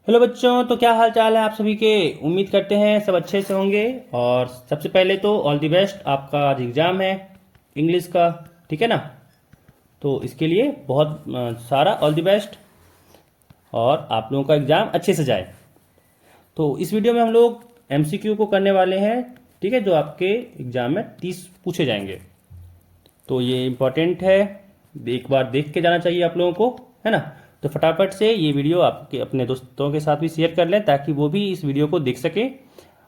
Hello बच्चों, तो क्या हाल चाल है आप सभी के। उम्मीद करते हैं सब अच्छे से होंगे। और सबसे पहले तो ऑल द बेस्ट, आपका आज एग्ज़ाम है इंग्लिश का। ठीक है ना। तो इसके लिए बहुत सारा ऑल द बेस्ट, और आप लोगों का एग्ज़ाम अच्छे से जाए। तो इस वीडियो में हम लोग एमसीक्यू को करने वाले हैं। ठीक है, जो आपके एग्ज़ाम में 30 पूछे जाएंगे। तो ये इम्पोर्टेंट है, एक बार देख के जाना चाहिए आप लोगों को, है ना। तो फटाफट से ये वीडियो आपके अपने दोस्तों के साथ भी शेयर कर लें, ताकि वो भी इस वीडियो को देख सके।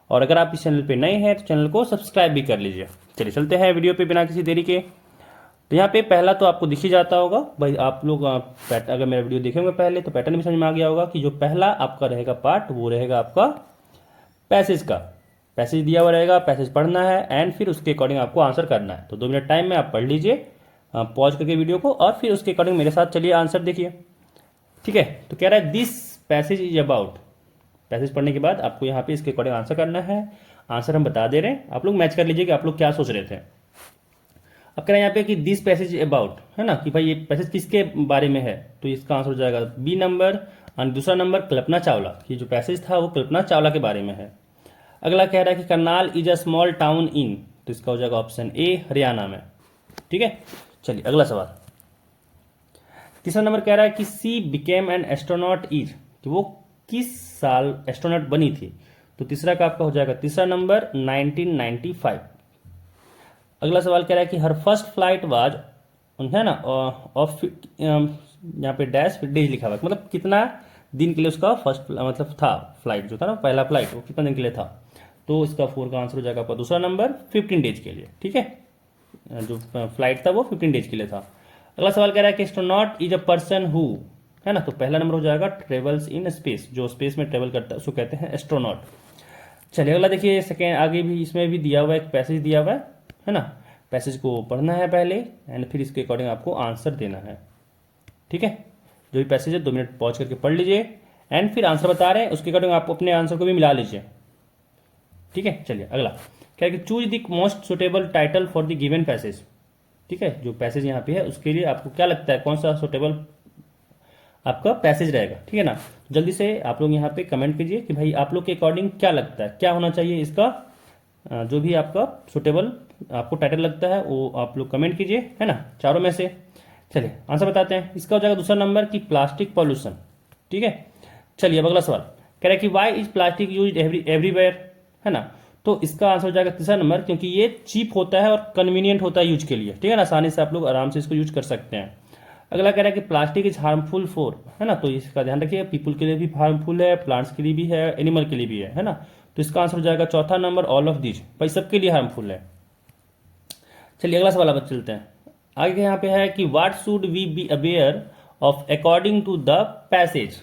और अगर आप इस चैनल पे नए हैं तो चैनल को सब्सक्राइब भी कर लीजिए। चलिए चलते हैं वीडियो पे बिना किसी देरी के। तो यहाँ पे पहला तो आपको दिख ही जाता होगा भाई। आप लोग अगर मेरा वीडियो देखेंगे पहले तो पैटर्न भी समझ में आ गया होगा कि जो पहला आपका रहेगा पार्ट वो रहेगा आपका पैसेज का। पैसेज दिया हुआ रहेगा, पैसेज पढ़ना है एंड फिर उसके अकॉर्डिंग आपको आंसर करना है। तो 2 मिनट टाइम में आप पढ़ लीजिए पॉज करके वीडियो को, और फिर उसके अकॉर्डिंग मेरे साथ चलिए आंसर देखिए। ठीक है, तो कह रहा है this passage is about. Passage पढ़ने के बाद आपको यहाँ पे इसके अकॉर्डिंग आंसर करना है। आंसर हम बता दे रहे हैं, आप लोग मैच कर लीजिए कि आप लोग क्या सोच रहे थे। अब कह रहे हैं यहाँ पे कि दिस पैसेज अबाउट, है ना, कि भाई ये पैसेज किसके बारे में है। तो इसका आंसर हो जाएगा बी नंबर। और दूसरा नंबर कल्पना चावला, कि जो पैसेज था वो कल्पना चावला के बारे में है। अगला कह रहा है कि Karnal is a small town in, तो इसका हो जाएगा ऑप्शन ए, हरियाणा में। ठीक है, चलिए अगला सवाल। तीसरा नंबर कह रहा है कि सी बिकेम एन एस्ट्रोनॉट इज, कि वो किस साल एस्ट्रोनॉट बनी थी। तो तीसरा का आपका हो जाएगा तीसरा नंबर 1995। अगला सवाल कह रहा है कि हर फर्स्ट फ्लाइट वाज, है ना, ऑफ, यहाँ पे डैश फिर डेज लिखा हुआ है, मतलब कितना दिन के लिए उसका फर्स्ट मतलब था फ्लाइट, जो था ना पहला फ्लाइट, वो कितना दिन के लिए था। तो इसका 4 का आंसर हो जाएगा आपका दूसरा नंबर 15 डेज के लिए। ठीक है, जो फ्लाइट था वो 15 डेज के लिए था। अगला सवाल कह रहा है कि astronaut is a person who, है ना, तो पहला नंबर हो जाएगा ट्रेवल्स इन स्पेस, जो स्पेस में ट्रेवल करता है उसको कहते हैं एस्ट्रोनॉट। चलिए अगला देखिए, सेकेंड आगे भी इसमें भी दिया हुआ है, एक पैसेज दिया हुआ है ना। पैसेज को पढ़ना है पहले एंड फिर इसके अकॉर्डिंग आपको आंसर देना है। ठीक है, जो भी पैसेज है 2 मिनट पॉज करके पढ़ लीजिए एंड फिर आंसर बता रहे हैं, उसके अकॉर्डिंग आप अपने आंसर को भी मिला लीजिए। ठीक है, चलिए अगला क्या है कि choose the most suitable title for the given passage. ठीक है, जो पैसेज यहाँ पे है उसके लिए आपको क्या लगता है कौन सा सुटेबल आपका पैसेज रहेगा। ठीक है ना। जल्दी से आप लोग यहाँ पे कमेंट कीजिए कि भाई आप लोग के अकॉर्डिंग क्या लगता है, क्या होना चाहिए इसका, जो भी आपका सुटेबल आपको टाइटल लगता है वो आप लोग कमेंट कीजिए, है ना, चारों में से। चलिए आंसर बताते हैं। इसका हो जाएगा दूसरा नंबर की प्लास्टिक पॉल्यूशन। ठीक है, चलिए अब अगला सवाल कह रहा है कि why is plastic use everywhere, है ना। तो इसका आंसर हो जाएगा तीसरा नंबर, क्योंकि ये चीप होता है और कन्वीनियंट होता है यूज के लिए। ठीक है ना, आसानी से आप लोग आराम से इसको यूज कर सकते हैं। अगला कह रहा है कि प्लास्टिक इज हार्मफुल फॉर, है ना, तो इसका ध्यान रखिए, पीपल के लिए भी हार्मफुल है, प्लांट्स के लिए भी है, एनिमल के लिए भी है ना। तो इसका आंसर हो जाएगा चौथा नंबर ऑल ऑफ दीज, भाई सबके लिए हार्मफुल है। चलिए अगला सवाल अब चलते हैं। आगे यहाँ पे है कि what should we be aware of according to the passage.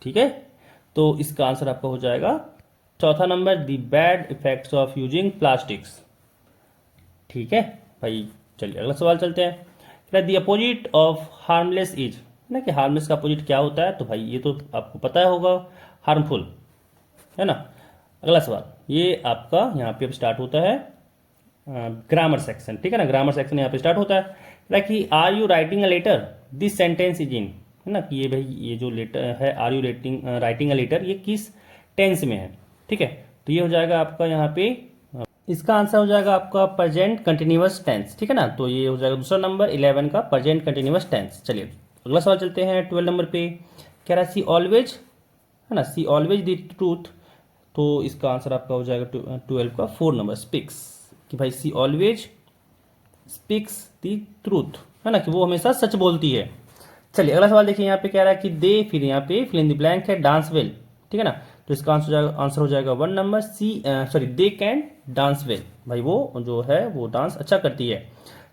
ठीक है, तो इसका आंसर आपका हो जाएगा चौथा नंबर the bad effects of using plastics. ठीक है भाई, चलिए अगला सवाल चलते हैं। The opposite of harmless is, ना, कि हार्मलेस का अपोजिट क्या होता है। तो भाई ये तो आपको पता होगा, हार्मफुल, है ना। अगला सवाल ये आपका यहाँ पे अब स्टार्ट होता है ग्रामर सेक्शन। ठीक है ना, ग्रामर सेक्शन यहाँ पे स्टार्ट होता है कि are you writing a letter, this sentence is in, है ना, कि ये भाई ये जो लेटर है are you writing a letter, ये किस टेंस में है। ठीक है, तो ये हो जाएगा आपका यहाँ पे, इसका आंसर हो जाएगा आपका प्रेजेंट कंटिन्यूअस टेंस। ठीक है ना, तो ये हो जाएगा दूसरा नंबर 11 का प्रेजेंट कंटिन्यूअस टेंस। चलिए अगला सवाल चलते हैं 12 नंबर पे। कह रहा है सी ऑलवेज, है ना, सी ऑलवेज द ट्रूथ। तो इसका आंसर आपका हो जाएगा 12 का 4 नंबर स्पीक्स, कि भाई सी ऑलवेज स्पीक्स द ट्रूथ, है ना, कि वो हमेशा सच बोलती है। चलिए अगला सवाल देखिए, यहाँ पे कह रहा है कि दे, फिर यहाँ पे फिल इन द ब्लैंक है डांस वेल। ठीक है ना, तो इसका आंसर हो जाएगा 1 नंबर C, sorry they can dance well, भाई वो जो है वो डांस अच्छा करती है।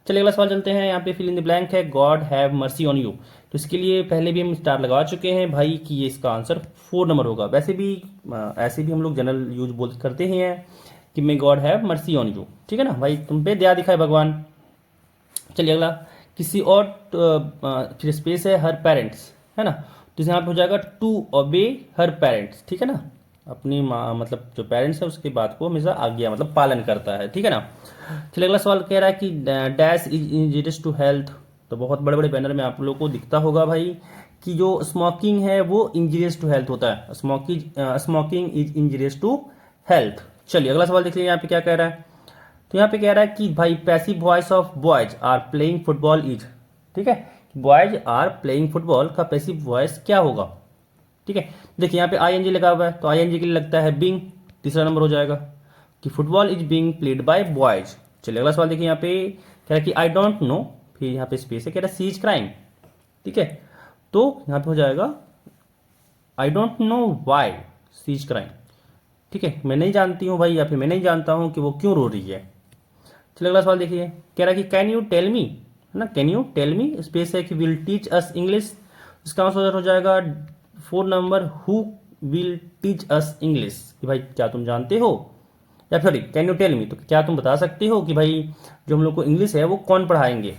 चलिए अगला सवाल चलते हैं। यहाँ पे फिल इन द ब्लैंक है God have mercy on you. तो इसके लिए पहले भी हम स्टार लगा चुके हैं भाई कि ये इसका आंसर 4 नंबर होगा। वैसे भी ऐसे भी हम लोग जनरल यूज बोल करते ही हैं कि may God have mercy on you. ठीक है ना, भाई तुम पे दया दिखाए भगवान। चलिए अगला, किसी और फिर स्पेस है हर पेरेंट्स, है ना, तो यहाँ पे हो जाएगा टू ओबे हर पेरेंट्स। ठीक है ना, अपनी माँ मतलब जो पेरेंट्स है उसकी बात को हमेशा आज्ञा मतलब पालन करता है। ठीक है ना। चलिए अगला सवाल कह रहा है कि dash is injurious to health. तो बहुत बड़े बड़े बैनर में आप लोगों को दिखता होगा भाई कि जो स्मोकिंग है वो इंजीरियस टू हेल्थ होता है, smoking is injurious to health. चलिए अगला सवाल देख लीजिए यहाँ पे क्या कह रहा है। तो यहाँ पे कह रहा है कि भाई passive voice of boys are playing football is, ठीक है, बॉयज आर प्लेइंग फुटबॉल का पैसिव वॉइस क्या होगा, ठीक है। देखिए यहाँ पे आईएनजी लगा हुआ है, तो आईएनजी के लिए लगता है बीइंग, तीसरा नंबर हो जाएगा कि football is being played by boys. चलिए अगला सवाल देखिए यहाँ पे कह रहा है कि आई डोंट नो, फिर यहाँ पे स्पेस है, कह रहा है सी इज क्राइम, ठीक है। तो यहाँ पे हो जाएगा I don't know why C is crime, ठीक है, मैं नहीं जानती हूँ भाई, या फिर मैं नहीं जानता हूँ कि वो क्यों रो रही है। चलिए अगला सवाल देखिए, कह रहा है कि कैन यू टेल मी, है ना, can you tell me, space है कि विल टीच अस इंग्लिश, इसका आंसर हो जाएगा 4 नंबर who will teach us English, कि भाई क्या तुम जानते हो, या फिर कैन यू टेल मी, तो क्या तुम बता सकते हो कि भाई जो हम लोग को इंग्लिश है वो कौन पढ़ाएंगे।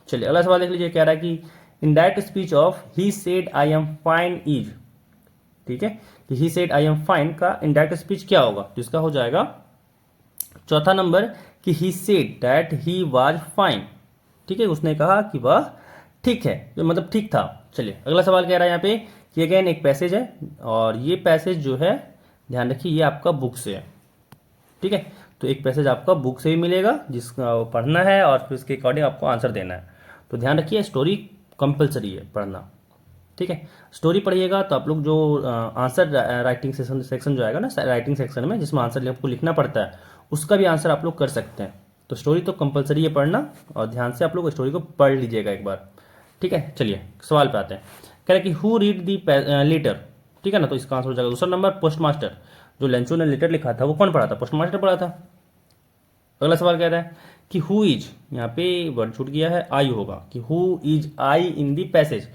चलिए अगला सवाल देख लीजिए, कह रहा है कि indirect speech of he said I am fine is, ठीक है, कि he said I am fine का इनडायरेक्ट स्पीच क्या होगा, तो इसका हो जाएगा चौथा नंबर कि he said that he was fine, ठीक है, उसने कहा कि वह ठीक है, तो मतलब ठीक था। चलिए अगला सवाल कह रहा है यहाँ पे कि अगेन एक पैसेज है, और ये पैसेज जो है ध्यान रखिए ये आपका बुक से है, ठीक है। तो एक पैसेज आपका बुक से भी मिलेगा जिसका पढ़ना है और फिर उसके अकॉर्डिंग आपको आंसर देना है। तो ध्यान रखिए स्टोरी कंपलसरी है पढ़ना, ठीक है। स्टोरी पढ़िएगा तो आप लोग जो आंसर राइटिंग सेक्शन जो आएगा ना, राइटिंग सेक्शन में जिसमें आंसर आपको लिखना पड़ता है, उसका भी आंसर आप लोग कर सकते हैं। तो स्टोरी तो कंपलसरी है पढ़ना, और ध्यान से आप लोग स्टोरी को पढ़ लीजिएगा एक बार, ठीक है। चलिए सवाल पे आते हैं, कह रहे कि हु रीड दी लेटर, ठीक है ना, तो इसका आंसर हो जाएगा दूसरा नंबर पोस्ट मास्टर, जो लेंचो ने लेटर लिखा था वो कौन पढ़ा था, पोस्ट मास्टर पढ़ा था। अगला सवाल कह रहा है कि हु इज, यहाँ पे वर्ड छूट गया है, आई होगा, कि who is I in the passage,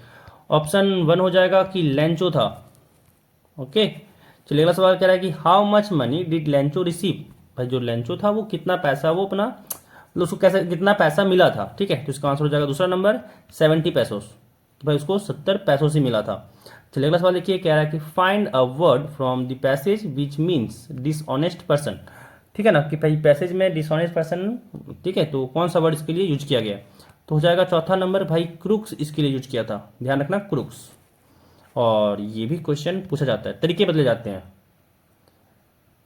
option 1 हो जाएगा कि लेंचो था, ओके। चलिए अगला सवाल कह रहा है कि how much money did Lencho receive, भाई जो लेंचो था वो कितना पैसा, वो अपना मतलब उसको कैसे कितना पैसा मिला था, ठीक है। तो इसका आंसर हो जाएगा दूसरा नंबर 70 पैसोस, तो भाई उसको 70 पैसों से मिला था। चलिए अगला सवाल देखिए, कह रहा है कि find a word from the passage which means dishonest person, ठीक है ना, कि भाई पैसेज में डिसऑनेस्ट पर्सन, ठीक है, तो कौन सा वर्ड इसके लिए यूज किया गया, तो हो जाएगा चौथा नंबर भाई क्रूक्स इसके लिए यूज किया था, ध्यान रखना क्रूक्स। और ये भी क्वेश्चन पूछा जाता है, तरीके बदले जाते हैं,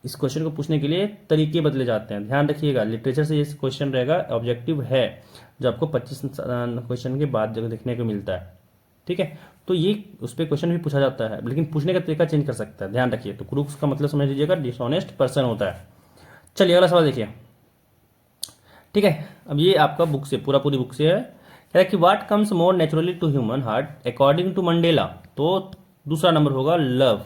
इस क्वेश्चन को पूछने के लिए तरीके बदले जाते हैं, ध्यान रखिएगा। लिटरेचर से ये क्वेश्चन रहेगा, ऑब्जेक्टिव है, जो आपको 25 क्वेश्चन के बाद जगह देखने को मिलता है, ठीक है। तो ये उस पर क्वेश्चन भी पूछा जाता है, लेकिन पूछने का तरीका चेंज कर सकता है, ध्यान रखिए। तो क्रूक्स का मतलब समझ लीजिएगा डिसऑनेस्ट पर्सन होता है। चलिए अगला सवाल देखिए, ठीक है, अब ये आपका बुक से पूरी बुक से है, कह रहा है कि what comes more naturally to human heart according to Mandela, तो दूसरा नंबर होगा लव।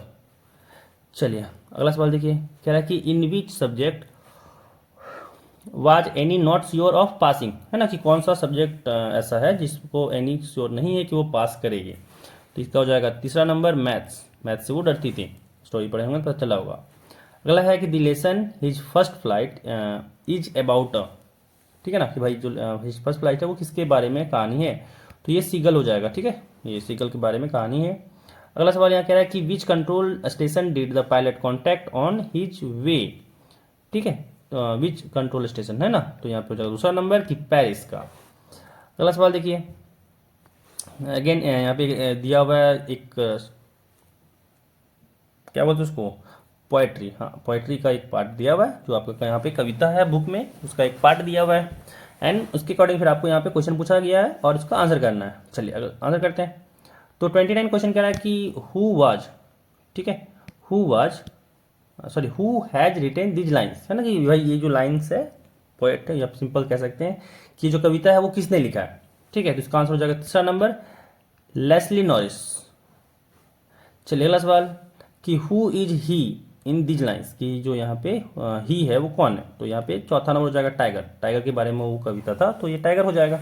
चलिए अगला सवाल देखिए, कह रहा है कि in which subject was any not sure of passing, है ना, कि कौन सा सब्जेक्ट ऐसा है जिसको एनी श्योर नहीं है कि वो पास करेगी, तो इसका हो जाएगा तीसरा नंबर मैथ्स, मैथ्स से वो डरती थी, स्टोरी पढ़े होंगे तो चला होगा। अगला है कि the lesson his first flight is about, ठीक है ना, कि भाई जो हिज फर्स्ट फ्लाइट है वो किसके बारे में कहानी है, तो ये सीगल हो जाएगा, ठीक है, ये सीगल के बारे में कहानी है। अगला सवाल यहाँ कह रहा है कि which control station did the pilot contact on his way, ठीक है, विच कंट्रोल स्टेशन, है ना, तो यहाँ पे हो जाएगा दूसरा नंबर कि पेरिस का। अगला सवाल देखिए, अगेन यहाँ पे दिया हुआ है एक क्या बोलते हैं उसको, पोएट्री, हाँ पोएट्री का एक पार्ट दिया हुआ है, जो आपका यहाँ पे कविता है बुक में, उसका एक पार्ट दिया हुआ है, एंड उसके अकॉर्डिंग फिर आपको यहाँ पे क्वेश्चन पूछा गया है और उसका आंसर करना है। चलिए अगर आंसर करते हैं, तो 29 क्वेश्चन कह रहा है कि हु वाज, ठीक है, who was sorry who has retain these lines, है ना, कि भाई ये जो लाइन्स है पोएट है, या सिंपल कह सकते हैं कि जो कविता है वो किसने लिखा है, ठीक है, तो इसका आंसर हो जाएगा तीसरा नंबर लेस्ली नॉरिस। चलिए अगला सवाल कि who is he in these lines, की जो यहाँ पे ही है वो कौन है, तो यहाँ पे चौथा नंबर हो जाएगा टाइगर, टाइगर के बारे में वो कविता था, तो ये टाइगर हो जाएगा,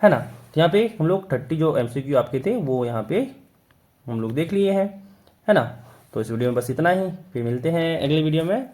है ना। तो यहाँ पे हम लोग 30 जो MCQ आपके थे वो यहाँ पे हम लोग देख लिए हैं, है ना। तो इस वीडियो में बस इतना ही, फिर मिलते हैं अगले वीडियो में।